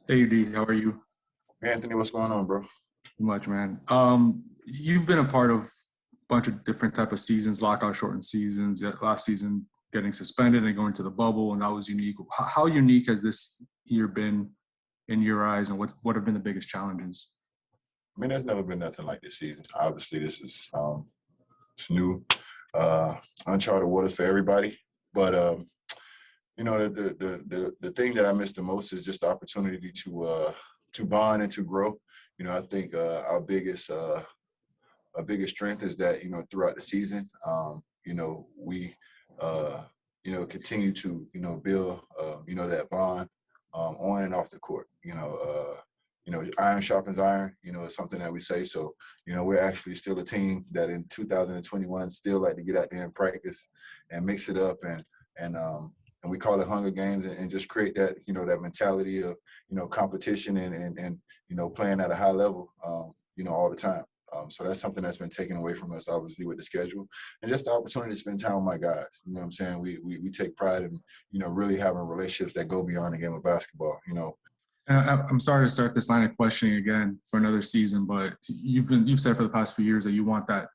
Hey D, how are you? Anthony, what's going on, bro? Much, man. You've been a part of a bunch of different type of seasons, lockout shortened seasons. Last season, getting suspended and going to the bubble, and that was unique. How unique has this year been in your eyes, and what have been the biggest challenges? I mean, there's never been nothing like this season. Obviously, this is it's new, uncharted waters for everybody. But the thing that I miss the most is just the opportunity to bond and to grow. I think our biggest strength is that throughout the season, we continue to build that bond on and off the court. Iron sharpens iron. Is something that we say. So we're actually still a team that in 2021 still like to get out there and practice and mix it up and we call it Hunger Games and just create that that mentality of competition and playing at a high level all the time. So that's something that's been taken away from us, obviously, with the schedule and just the opportunity to spend time with my guys. You know what I'm saying? We take pride in, really having relationships that go beyond the game of basketball. And I'm sorry to start this line of questioning again for another season, but you've said for the past few years that you want that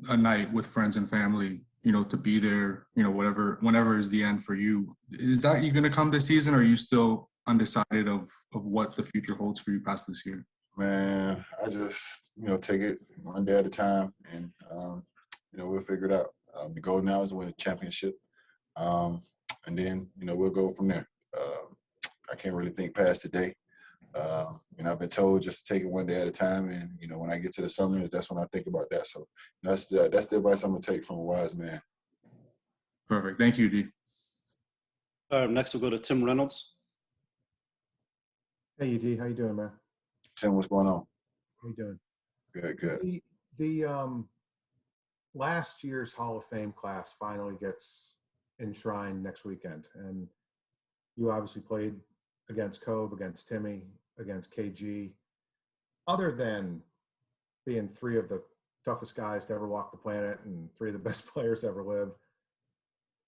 a night with friends and family, to be there, whatever, whenever is the end for you. Is that you going to come this season, or are you still undecided of what the future holds for you past this year? Man, I just, take it one day at a time and, we'll figure it out. The goal now is to win a championship. Um, and then, we'll go from there. I can't really think past today. I've been told just to take it one day at a time. And, when I get to the summers, that's when I think about that. So that's the advice I'm going to take from a wise man. Perfect. Thank you, D. Next, we'll go to Tim Reynolds. Hey, UD, how you doing, man? Tim, what's going on? How you doing? Good, good. The last year's Hall of Fame class finally gets enshrined next weekend, and you obviously played against Kobe, against Timmy, against KG. Other than being three of the toughest guys to ever walk the planet and three of the best players to ever live,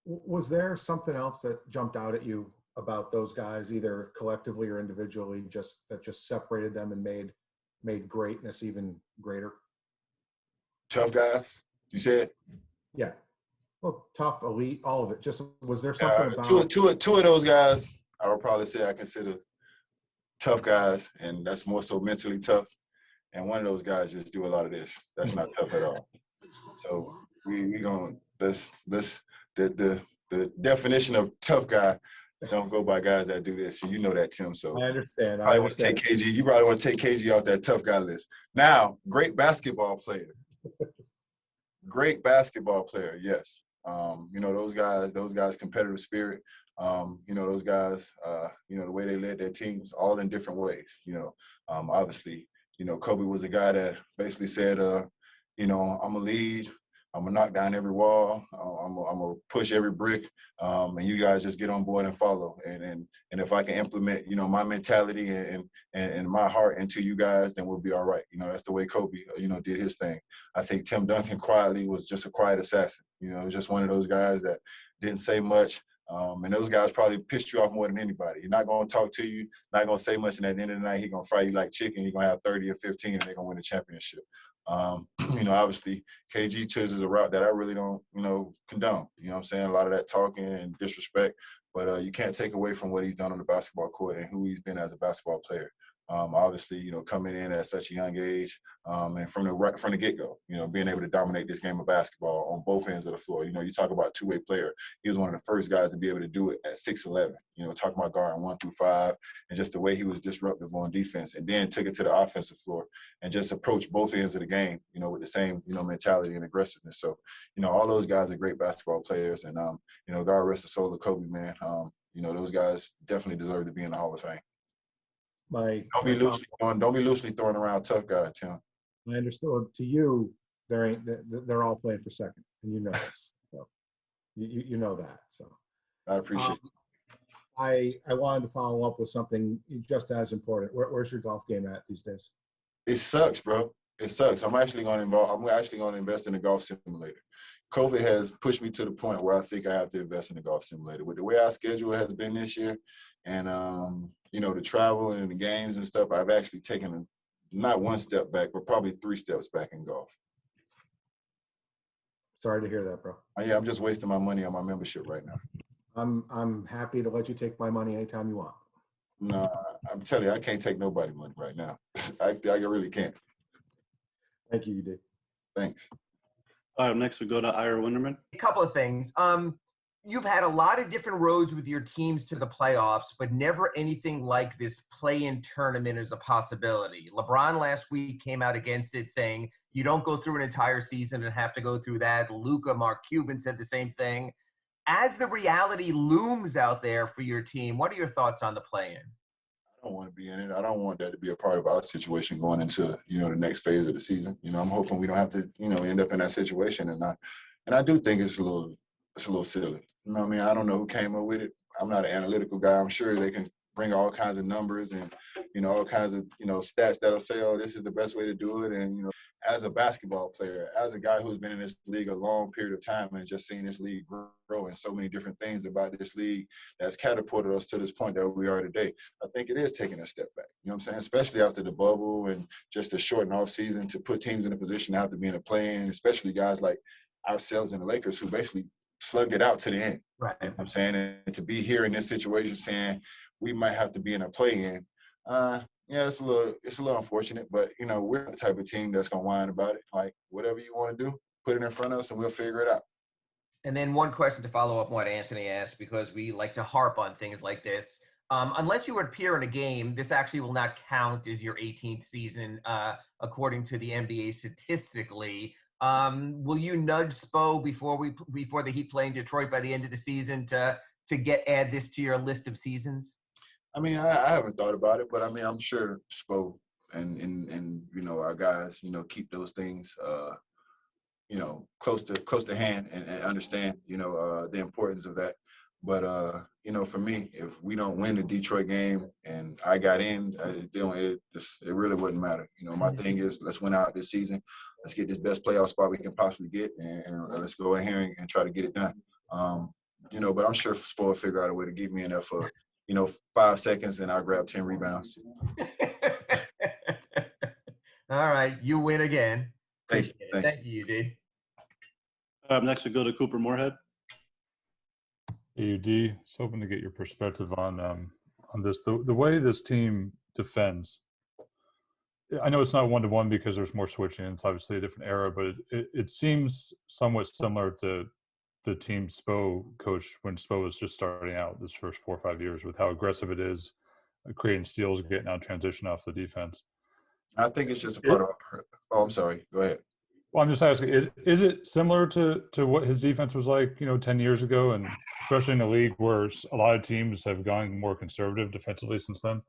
was there something else that jumped out at you about those guys, either collectively or individually, that just separated them and made greatness even greater? Tough guys, you said? Yeah. Well, tough, elite, all of it. Just was there something about two of those guys, I would probably say I consider tough guys, and that's more so mentally tough. And one of those guys just do a lot of this. That's not tough at all. So we going this the definition of tough guy don't go by guys that do this. You know that, Tim. So I understand. probably want to take KG. You probably want to take KG off that tough guy list. Now, great basketball player. Great basketball player, yes. Those guys, competitive spirit. Those guys, the way they led their teams, all in different ways. Obviously, Kobe was a guy that basically said, I'm gonna lead, I'm gonna knock down every wall, I'm gonna push every brick, and you guys just get on board and follow. And if I can implement, my mentality and my heart into you guys, then we'll be all right. That's the way Kobe, did his thing. I think Tim Duncan quietly was just a quiet assassin. Just one of those guys that didn't say much. And those guys probably pissed you off more than anybody. He's not going to talk to you, not going to say much, and at the end of the night, he's going to fry you like chicken. He's going to have 30 or 15, and they're going to win the championship. Obviously, KG chooses a route that I really don't, condone. You know what I'm saying? A lot of that talking and disrespect, but you can't take away from what he's done on the basketball court and who he's been as a basketball player. Obviously, coming in at such a young age and from the get-go, being able to dominate this game of basketball on both ends of the floor. You talk about two-way player. He was one of the first guys to be able to do it at 6'11". Talking about guarding 1 through 5 and just the way he was disruptive on defense, and then took it to the offensive floor and just approached both ends of the game, with the same, mentality and aggressiveness. So, all those guys are great basketball players, and God rest the soul of Kobe, man. Those guys definitely deserve to be in the Hall of Fame. Don't be loosely throwing around tough guy, Tim. I understood. To you, they're all playing for second, and you know this. So you know that. So I appreciate it. I wanted to follow up with something just as important. Where's your golf game at these days? It sucks, bro. It sucks. I'm actually going to invest in a golf simulator. COVID has pushed me to the point where I think I have to invest in a golf simulator. With the way our schedule has been this year, and the travel and the games and stuff, I've actually taken not one step back, but probably 3 steps back in golf. Sorry to hear that, bro. Yeah, I'm just wasting my money on my membership right now. I'm happy to let you take my money anytime you want. No, I'm telling you, I can't take nobody money right now. I really can't. Thank you, UD. Thanks. All right, next we go to Ira Winderman. A couple of things. You've had a lot of different roads with your teams to the playoffs, but never anything like this play-in tournament as a possibility. LeBron last week came out against it, saying you don't go through an entire season and have to go through that. Luka, Mark Cuban said the same thing. As the reality looms out there for your team, what are your thoughts on the play-in? I don't want to be in it. I don't want that to be a part of our situation going into, the next phase of the season. I'm hoping we don't have to, end up in that situation. And I do think it's a little silly. You know what I mean? I don't know who came up with it. I'm not an analytical guy. I'm sure they can bring all kinds of numbers and, all kinds of, stats that'll say, oh, this is the best way to do it. And, as a basketball player, as a guy who's been in this league a long period of time and just seen this league grow and so many different things about this league that's catapulted us to this point that we are today, I think it is taking a step back. You know what I'm saying? Especially after the bubble and just a shortened off season to put teams in a position to have to be in a play-in, especially guys like ourselves and the Lakers who basically slugged it out to the end. Right. You know what I'm saying? And to be here in this situation saying we might have to be in a play-in, yeah, it's a little unfortunate, but we're the type of team that's gonna whine about it. Like whatever you want to do, put it in front of us, and we'll figure it out. And then one question to follow up on what Anthony asked, because we like to harp on things like this. Unless you appear in a game, this actually will not count as your 18th season, according to the NBA statistically. Will you nudge Spo before the Heat play in Detroit by the end of the season to add this to your list of seasons? I mean, I haven't thought about it, but I mean, I'm sure Spo and our guys, keep those things, close to hand and understand, the importance of that. But for me, if we don't win the Detroit game and I got in, it really wouldn't matter. My thing is let's win out this season. Let's get this best playoff spot we can possibly get, and let's go in here and try to get it done. But I'm sure Spo will figure out a way to get me in there for 5 seconds, and I'll grab 10 rebounds. All right, you win again. Thank you, UD. Next we go to Cooper Moorhead. Hey, UD, I was hoping to get your perspective on this. The way this team defends, I know it's not one-to-one because there's more switching. It's obviously a different era, but it seems somewhat similar to the team Spo coached when Spo was just starting out this first 4 or 5 years, with how aggressive it is, creating steals, getting out transition off the defense. I think it's just a part of – oh, I'm sorry. Go ahead. Well, I'm just asking, is it similar to what his defense was like, 10 years ago, and especially in a league where a lot of teams have gone more conservative defensively since then?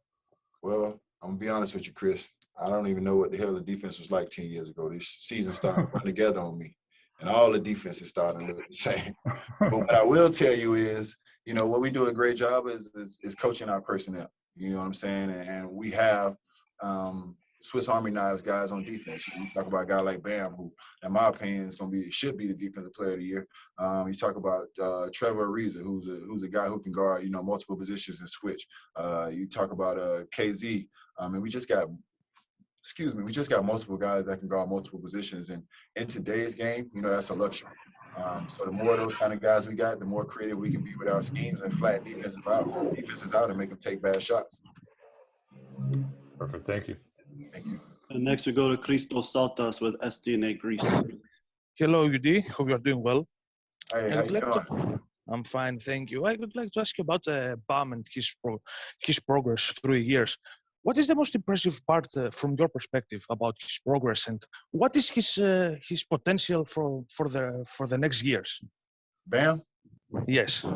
Well, I'm going to be honest with you, Chris. I don't even know what the hell the defense was like 10 years ago. This season started running together on me, and all the defenses started to look the same. But what I will tell you is, what we do a great job is coaching our personnel. You know what I'm saying? And we have Swiss Army knives guys on defense. You talk about a guy like Bam, who, in my opinion, should be the defensive player of the year. You talk about Trevor Ariza, who's a guy who can guard, multiple positions and switch. You talk about KZ, and we just got multiple guys that can guard multiple positions. And in today's game, that's a luxury. So the more of those kind of guys we got, the more creative we can be with our schemes and flat defenses out and make them take bad shots. Perfect. Thank you. Thank you. And next we go to Christos Saltas with SDNA Greece. Hello, UD. Hope you are doing well. Hey, how you doing? I'm fine, thank you. I would like to ask you about Bam and his progress through the years. What is the most impressive part from your perspective about his progress, and what is his potential for the next years? Bam? Yes.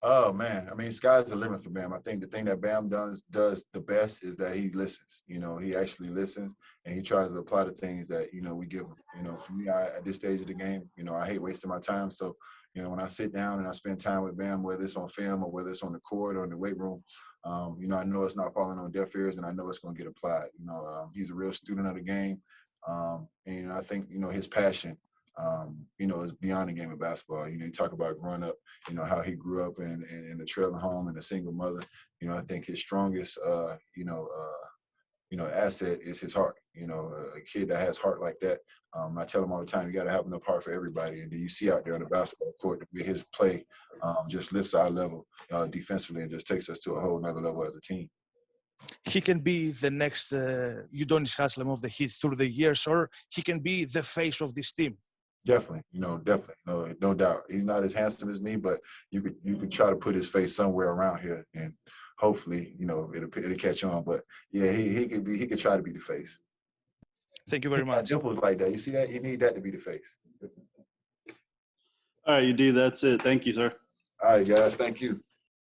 Oh, man. I mean, sky's the limit for Bam. I think the thing that Bam does the best is that he listens. He actually listens, and he tries to apply the things that, we give him. For me, at this stage of the game, I hate wasting my time. So, when I sit down and I spend time with Bam, whether it's on film or whether it's on the court or in the weight room, I know it's not falling on deaf ears, and I know it's going to get applied. He's a real student of the game. And I think, his passion, is beyond the game of basketball. You talk about growing up, how he grew up in a trailer home and a single mother. I think his strongest, asset is his heart. A kid that has heart like that. I tell him all the time, you got to have enough heart for everybody. And then you see out there on the basketball court, his play just lifts our level defensively and just takes us to a whole nother level as a team. He can be the next Udonis Haslem of the Heat through the years, or he can be the face of this team. Definitely, definitely, no doubt. He's not as handsome as me, but you could try to put his face somewhere around here, and hopefully, it'll catch on. But yeah, he could try to be the face. Thank you very much. Dimples like that. You see that? You need that to be the face. All right, UD, that's it. Thank you, sir. All right, guys. Thank you.